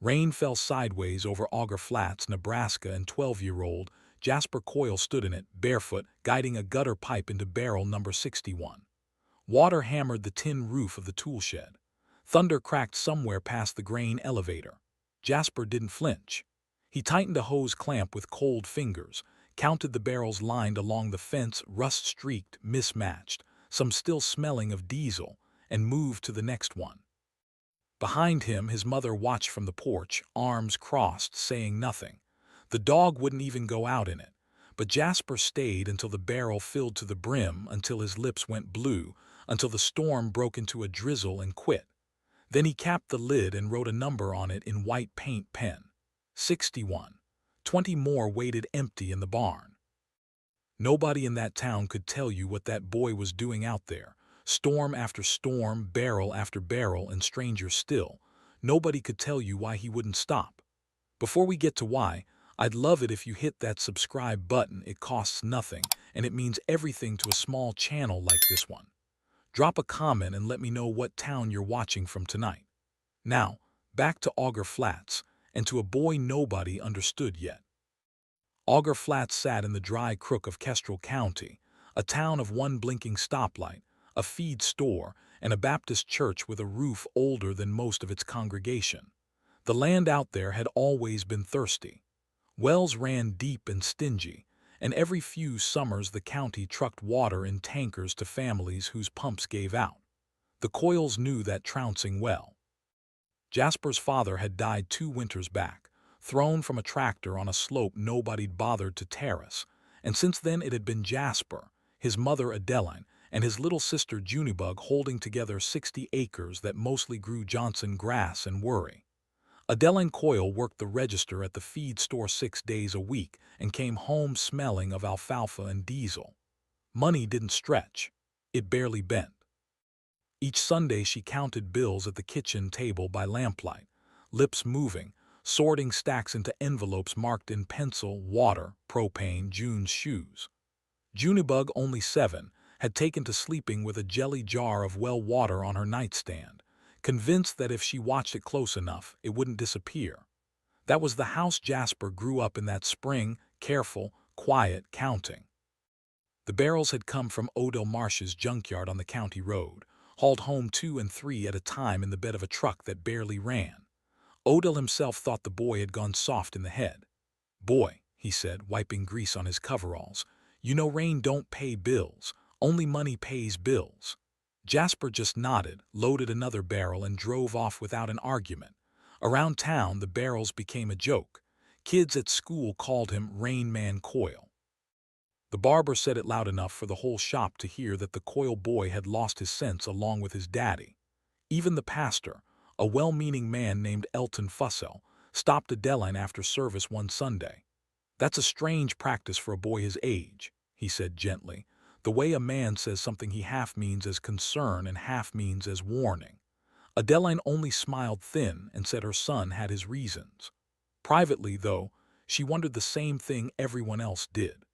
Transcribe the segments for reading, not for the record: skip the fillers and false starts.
Rain fell sideways over Auger Flats, Nebraska, and 12-year-old Jasper Coyle stood in it, barefoot, guiding a gutter pipe into barrel number 61. Water hammered the tin roof of the tool shed. Thunder cracked somewhere past the grain elevator. Jasper didn't flinch. He tightened a hose clamp with cold fingers, counted the barrels lined along the fence, rust-streaked, mismatched, some still smelling of diesel, and moved to the next one. Behind him, his mother watched from the porch, arms crossed, saying nothing. The dog wouldn't even go out in it, but Jasper stayed until the barrel filled to the brim, until his lips went blue, until the storm broke into a drizzle and quit. Then he capped the lid and wrote a number on it in white paint pen. 61. 20 more waited empty in the barn. Nobody in that town could tell you what that boy was doing out there. Storm after storm, barrel after barrel, and stranger still, nobody could tell you why he wouldn't stop. Before we get to why, I'd love it if you hit that subscribe button. It costs nothing, and it means everything to a small channel like this one. Drop a comment and let me know what town you're watching from tonight. Now, back to Auger Flats, and to a boy nobody understood yet. Auger Flats sat in the dry crook of Kestrel County, a town of one blinking stoplight, a feed store, and a Baptist church with a roof older than most of its congregation. The land out there had always been thirsty. Wells ran deep and stingy, and every few summers the county trucked water in tankers to families whose pumps gave out. The Coyles knew that trouncing well. Jasper's father had died 2 winters back, thrown from a tractor on a slope nobody'd bothered to terrace, and since then it had been Jasper, his mother Adeline, and his little sister Junebug holding together 60 acres that mostly grew Johnson grass and worry. Adeline Coyle worked the register at the feed store 6 days a week and came home smelling of alfalfa and diesel. Money didn't stretch. It barely bent. Each Sunday she counted bills at the kitchen table by lamplight, lips moving, sorting stacks into envelopes marked in pencil, water, propane, June's shoes. Junebug, only 7, had taken to sleeping with a jelly jar of well water on her nightstand, convinced that if she watched it close enough, it wouldn't disappear. That was the house Jasper grew up in that spring, careful, quiet, counting. The barrels had come from Odell Marsh's junkyard on the county road, hauled home 2 and 3 at a time in the bed of a truck that barely ran. Odell himself thought the boy had gone soft in the head. "Boy," he said, wiping grease on his coveralls, "you know rain don't pay bills. Only money pays bills." Jasper just nodded, loaded another barrel, and drove off without an argument. Around town, the barrels became a joke. Kids at school called him Rain Man Coyle. The barber said it loud enough for the whole shop to hear that the Coyle boy had lost his sense along with his daddy. Even the pastor, a well-meaning man named Elton Fussell, stopped Adeline after service one Sunday. "That's a strange practice for a boy his age," he said gently. "The way a man says something he half means as concern and half means as warning." Adeline only smiled thin and said her son had his reasons. Privately, though, she wondered the same thing everyone else did.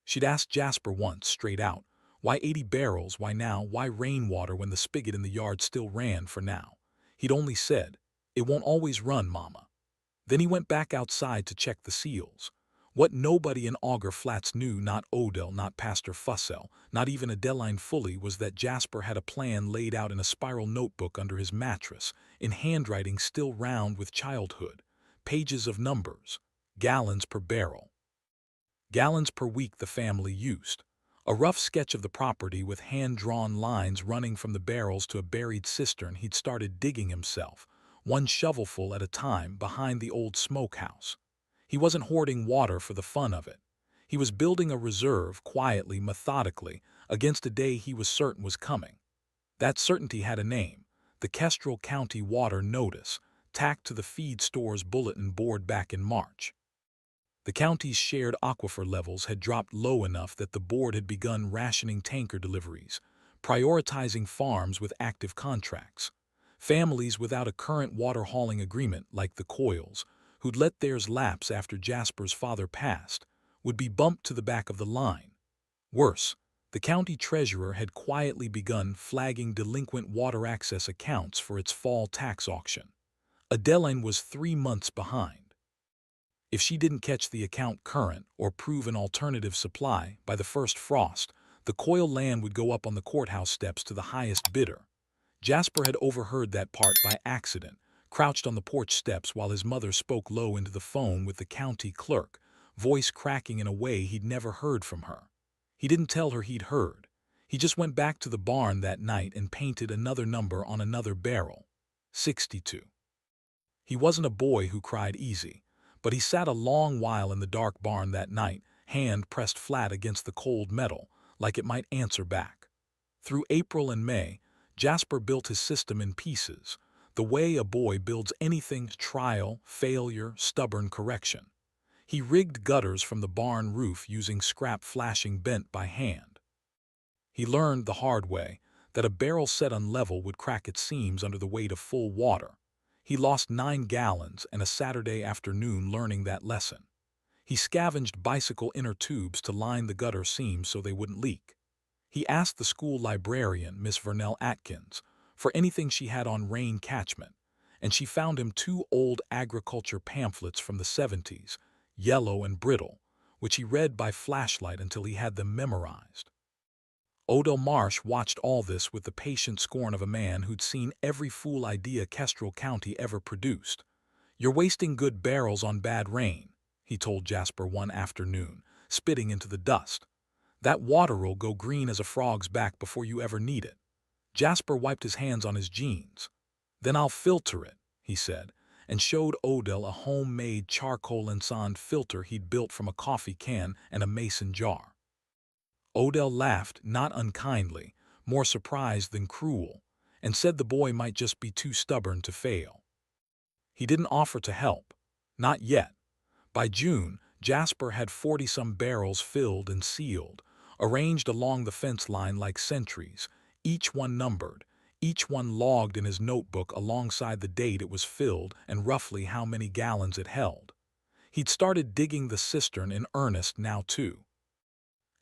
She'd asked Jasper once, straight out, why 80 barrels, why now, why rainwater when the spigot in the yard still ran for now. He'd only said, "It won't always run, Mama." Then he went back outside to check the seals. What nobody in Auger Flats knew, not Odell, not Pastor Fussell, not even Adeline fully, was that Jasper had a plan laid out in a spiral notebook under his mattress, in handwriting still round with childhood, pages of numbers, gallons per barrel. Gallons per week the family used. A rough sketch of the property with hand-drawn lines running from the barrels to a buried cistern he'd started digging himself, one shovelful at a time, behind the old smokehouse. He wasn't hoarding water for the fun of it. He was building a reserve, quietly, methodically, against a day he was certain was coming. That certainty had a name: the Kestrel County Water Notice, tacked to the feed store's bulletin board back in March. The county's shared aquifer levels had dropped low enough that the board had begun rationing tanker deliveries, prioritizing farms with active contracts. Families without a current water hauling agreement, like the Coyles, who'd let theirs lapse after Jasper's father passed, would be bumped to the back of the line. Worse, the county treasurer had quietly begun flagging delinquent water access accounts for its fall tax auction. Adeline was 3 months behind. If she didn't catch the account current or prove an alternative supply by the first frost, the Coyle land would go up on the courthouse steps to the highest bidder. Jasper had overheard that part by accident, crouched on the porch steps while his mother spoke low into the phone with the county clerk, voice cracking in a way he'd never heard from her. He didn't tell her he'd heard. He just went back to the barn that night and painted another number on another barrel. 62. He wasn't a boy who cried easy, but he sat a long while in the dark barn that night, hand pressed flat against the cold metal, like it might answer back. Through April and May, Jasper built his system in pieces, the way a boy builds anything: trial, failure, stubborn correction. He rigged gutters from the barn roof using scrap flashing bent by hand. He learned the hard way that a barrel set unlevel would crack its seams under the weight of full water. He lost 9 gallons and a Saturday afternoon learning that lesson. He scavenged bicycle inner tubes to line the gutter seams so they wouldn't leak. He asked the school librarian, Miss Vernell Atkins, for anything she had on rain catchment, and she found him 2 old agriculture pamphlets from the 70s, yellow and brittle, which he read by flashlight until he had them memorized. Odell Marsh watched all this with the patient scorn of a man who'd seen every fool idea Kestrel County ever produced. "You're wasting good barrels on bad rain," he told Jasper one afternoon, spitting into the dust. "That water'll go green as a frog's back before you ever need it." Jasper wiped his hands on his jeans. "Then I'll filter it," he said, and showed Odell a homemade charcoal and sand filter he'd built from a coffee can and a mason jar. Odell laughed, not unkindly, more surprised than cruel, and said the boy might just be too stubborn to fail. He didn't offer to help. Not yet. By June, Jasper had 40-some barrels filled and sealed, arranged along the fence line like sentries, each one numbered, each one logged in his notebook alongside the date it was filled and roughly how many gallons it held. He'd started digging the cistern in earnest now, too.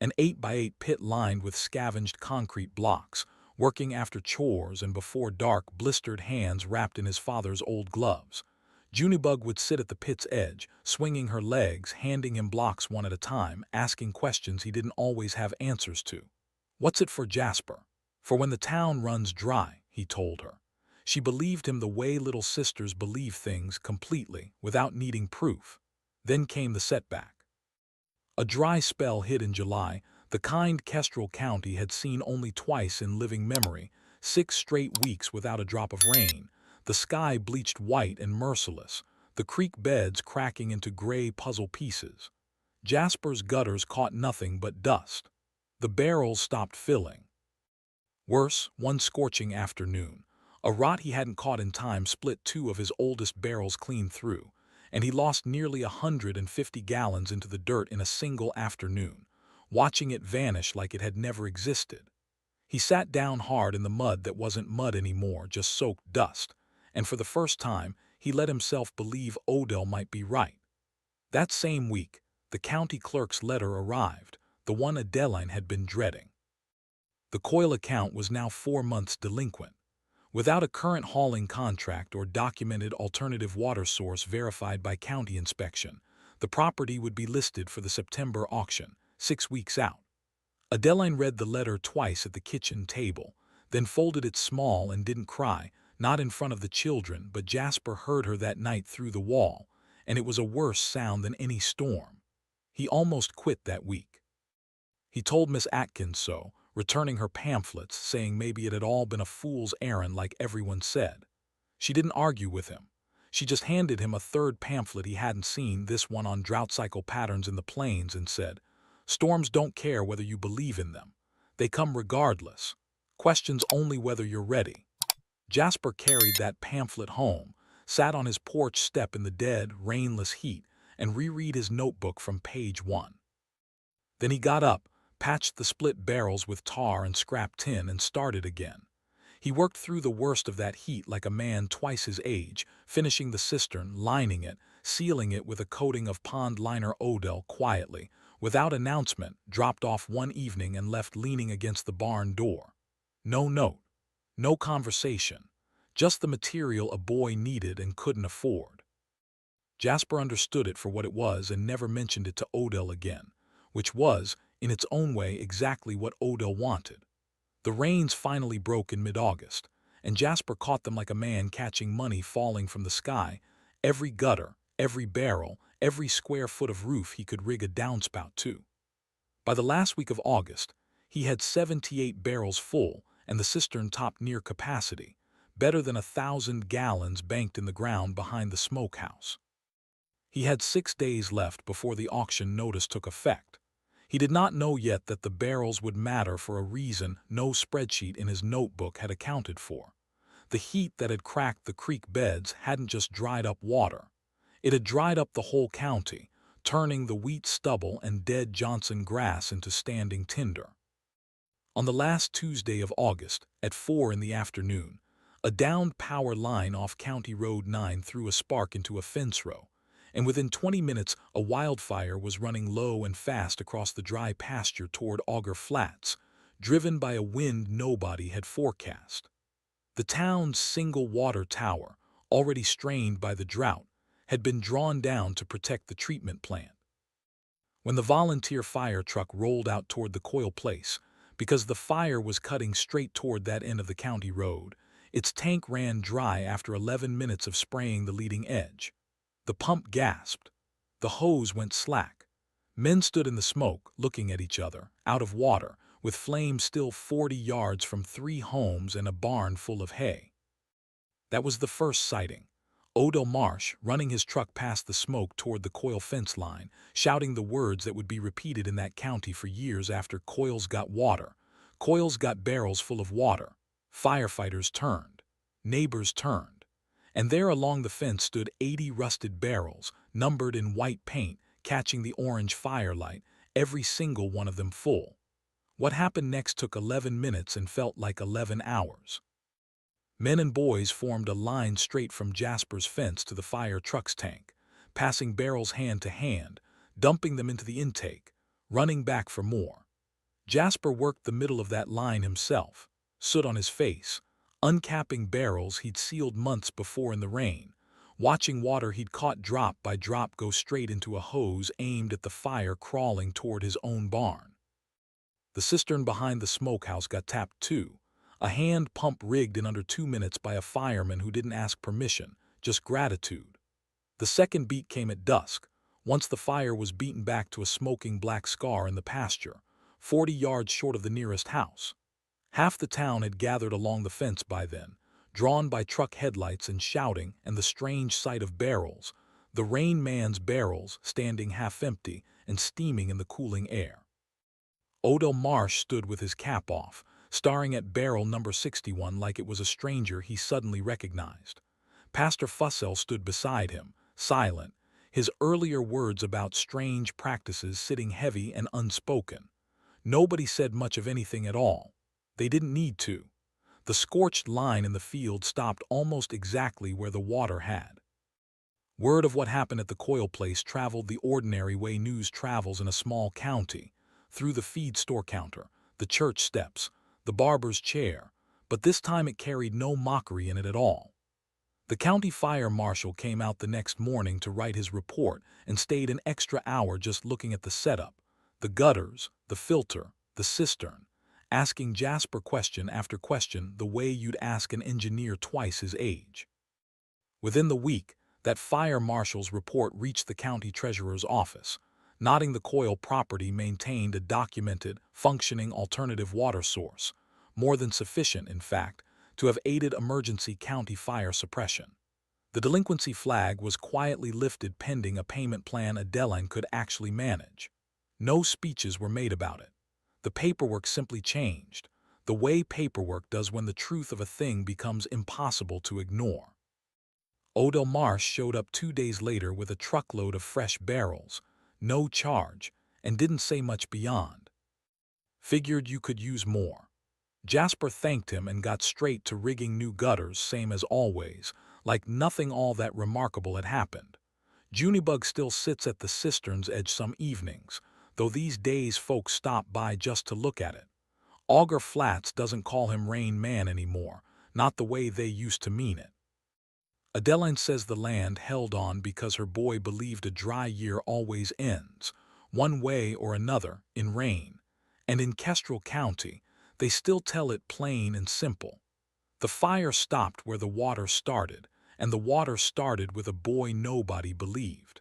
An 8x8 pit lined with scavenged concrete blocks, working after chores and before dark, blistered hands wrapped in his father's old gloves. Junebug would sit at the pit's edge, swinging her legs, handing him blocks one at a time, asking questions he didn't always have answers to. "What's it for, Jasper?" "For when the town runs dry," he told her. She believed him the way little sisters believe things, completely, without needing proof. Then came the setback. A dry spell hit in July, the kind Kestrel County had seen only twice in living memory, 6 straight weeks without a drop of rain, the sky bleached white and merciless, the creek beds cracking into gray puzzle pieces. Jasper's gutters caught nothing but dust. The barrels stopped filling. Worse, one scorching afternoon, a rot he hadn't caught in time split 2 of his oldest barrels clean through, and he lost nearly 150 gallons into the dirt in a single afternoon, watching it vanish like it had never existed. He sat down hard in the mud that wasn't mud anymore, just soaked dust, and for the first time, he let himself believe Odell might be right. That same week, the county clerk's letter arrived, the one Adeline had been dreading. The Coyle account was now 4 months delinquent. Without a current hauling contract or documented alternative water source verified by county inspection, the property would be listed for the September auction, 6 weeks out. Adeline read the letter twice at the kitchen table, then folded it small and didn't cry, not in front of the children, but Jasper heard her that night through the wall, and it was a worse sound than any storm. He almost quit that week. He told Miss Atkins so, returning her pamphlets, saying maybe it had all been a fool's errand like everyone said. She didn't argue with him. She just handed him a 3rd pamphlet he hadn't seen, this one on drought cycle patterns in the plains, and said, "Storms don't care whether you believe in them. They come regardless. Questions only whether you're ready." Jasper carried that pamphlet home, sat on his porch step in the dead, rainless heat, and reread his notebook from page 1. Then he got up, patched the split barrels with tar and scrap tin, and started again. He worked through the worst of that heat like a man twice his age, finishing the cistern, lining it, sealing it with a coating of pond liner. Odell quietly, without announcement, dropped off one evening and left leaning against the barn door. No note, no conversation, just the material a boy needed and couldn't afford. Jasper understood it for what it was and never mentioned it to Odell again, which was, in its own way, exactly what Odell wanted. The rains finally broke in mid-August, and Jasper caught them like a man catching money falling from the sky. Every gutter, every barrel, every square foot of roof he could rig a downspout to. By the last week of August, he had 78 barrels full and the cistern topped near capacity, better than 1,000 gallons banked in the ground behind the smokehouse. He had 6 days left before the auction notice took effect. He did not know yet that the barrels would matter for a reason no spreadsheet in his notebook had accounted for. The heat that had cracked the creek beds hadn't just dried up water. It had dried up the whole county, turning the wheat stubble and dead Johnson grass into standing tinder. On the last Tuesday of August, at 4 in the afternoon, a downed power line off County Road 9 threw a spark into a fence row, and within 20 minutes a wildfire was running low and fast across the dry pasture toward Auger Flats, driven by a wind nobody had forecast. The town's single water tower, already strained by the drought, had been drawn down to protect the treatment plant. When the volunteer fire truck rolled out toward the Coyle place, because the fire was cutting straight toward that end of the county road, its tank ran dry after 11 minutes of spraying the leading edge. The pump gasped. The hose went slack. Men stood in the smoke, looking at each other, out of water, with flames still 40 yards from 3 homes and a barn full of hay. That was the first sighting. Odell Marsh, running his truck past the smoke toward the Coyle fence line, shouting the words that would be repeated in that county for years after Coyle's got water. Coyle's got barrels full of water. Firefighters turned. Neighbors turned. And there along the fence stood 80 rusted barrels, numbered in white paint, catching the orange firelight, every single one of them full. What happened next took 11 minutes and felt like 11 hours. Men and boys formed a line straight from Jasper's fence to the fire truck's tank, passing barrels hand to hand, dumping them into the intake, running back for more. Jasper worked the middle of that line himself, soot on his face, uncapping barrels he'd sealed months before in the rain, watching water he'd caught drop by drop go straight into a hose aimed at the fire crawling toward his own barn. The cistern behind the smokehouse got tapped too, a hand pump rigged in under 2 minutes by a fireman who didn't ask permission, just gratitude. The second beat came at dusk, once the fire was beaten back to a smoking black scar in the pasture, 40 yards short of the nearest house. Half the town had gathered along the fence by then, drawn by truck headlights and shouting and the strange sight of barrels, the Rain Man's barrels standing half empty and steaming in the cooling air. Odell Marsh stood with his cap off, staring at barrel number 61 like it was a stranger he suddenly recognized. Pastor Fussell stood beside him, silent, his earlier words about strange practices sitting heavy and unspoken. Nobody said much of anything at all. They didn't need to. The scorched line in the field stopped almost exactly where the water had. Word of what happened at the Coyle place traveled the ordinary way news travels in a small county, through the feed store counter, the church steps, the barber's chair, but this time it carried no mockery in it at all. The county fire marshal came out the next morning to write his report and stayed an extra hour just looking at the setup, the gutters, the filter, the cistern, asking Jasper question after question the way you'd ask an engineer twice his age. Within the week, that fire marshal's report reached the county treasurer's office, noting the Coyle property maintained a documented, functioning alternative water source, more than sufficient, in fact, to have aided emergency county fire suppression. The delinquency flag was quietly lifted pending a payment plan Adeline could actually manage. No speeches were made about it. The paperwork simply changed, the way paperwork does when the truth of a thing becomes impossible to ignore. Odell Marsh showed up 2 days later with a truckload of fresh barrels, no charge, and didn't say much beyond. Figured you could use more. Jasper thanked him and got straight to rigging new gutters, same as always, like nothing all that remarkable had happened. Junebug still sits at the cistern's edge some evenings, though these days folks stop by just to look at it. Auger Flats doesn't call him Rain Man anymore, not the way they used to mean it. Adeline says the land held on because her boy believed a dry year always ends, one way or another, in rain. And in Kestrel County, they still tell it plain and simple. The fire stopped where the water started, and the water started with a boy nobody believed.